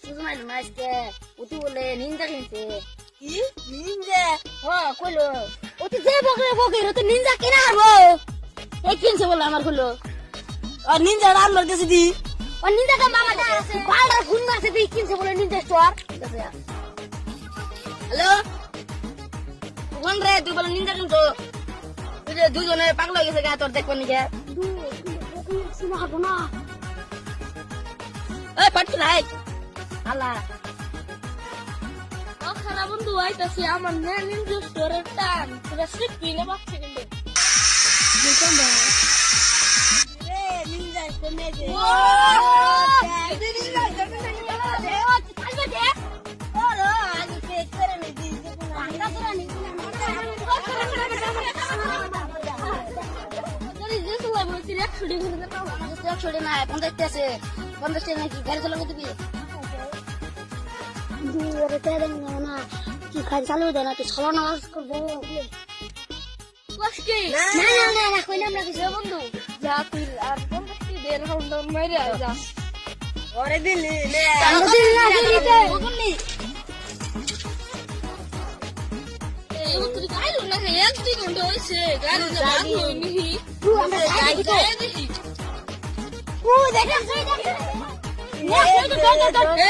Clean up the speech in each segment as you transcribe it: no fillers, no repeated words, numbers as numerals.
বুঝমাইল না আজকে ওটি বলে নিন্দা কিনছে কি নিনজা কইলো ওটি যে বকরে বকরে তো নিন্দা কিনা হবো এই কিনছে বলে আমার কইলো আর নিনজা আমার কাছে দি ও নিন্দাটা মামা আছে পাড়ার ফোন মারছে তুই কিনছে বলে নিন্দা স্টোর হ্যালো কোন রে তুই বলে নিন্দা কিনছো তুই যে দুজনে পাগলা হয়ে গেছে গা তোর দেখবো নিকে শুনে হারবো না এই পাটছি নাই আল্লাহ খারাপ বন্ধু আইতাছি আমার নিন্দা স্টোরের টান পুরো স্লিপ পিনে বাচ্চা কিন্তু রে নিনজা কোনে দে ওরে আগে কে করে নে দি কি খাই চালু দেয় না তুই ছলো নামাজ করবো কষ্টি না কই নাম রাখিস বন্ধু যা তুই আর বন্ধু দেড় ঘন্টা মেরে যা ওরে দিলি নে তুই গাইলো না এক দুই ঘন্টা হয়েছে গাড়ি দেখি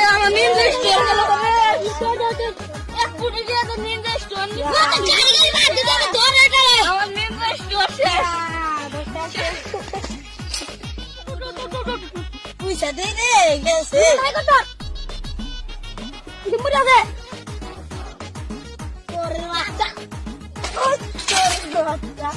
আমার নিন্দা স্টোর গেল এক ফুটে গিয়ে তো নিন্দা স্টোর আমার নিন্দা স্টোর পয়সা দে রে গেছে ওরে বাচ্চা ওরে বাচ্চা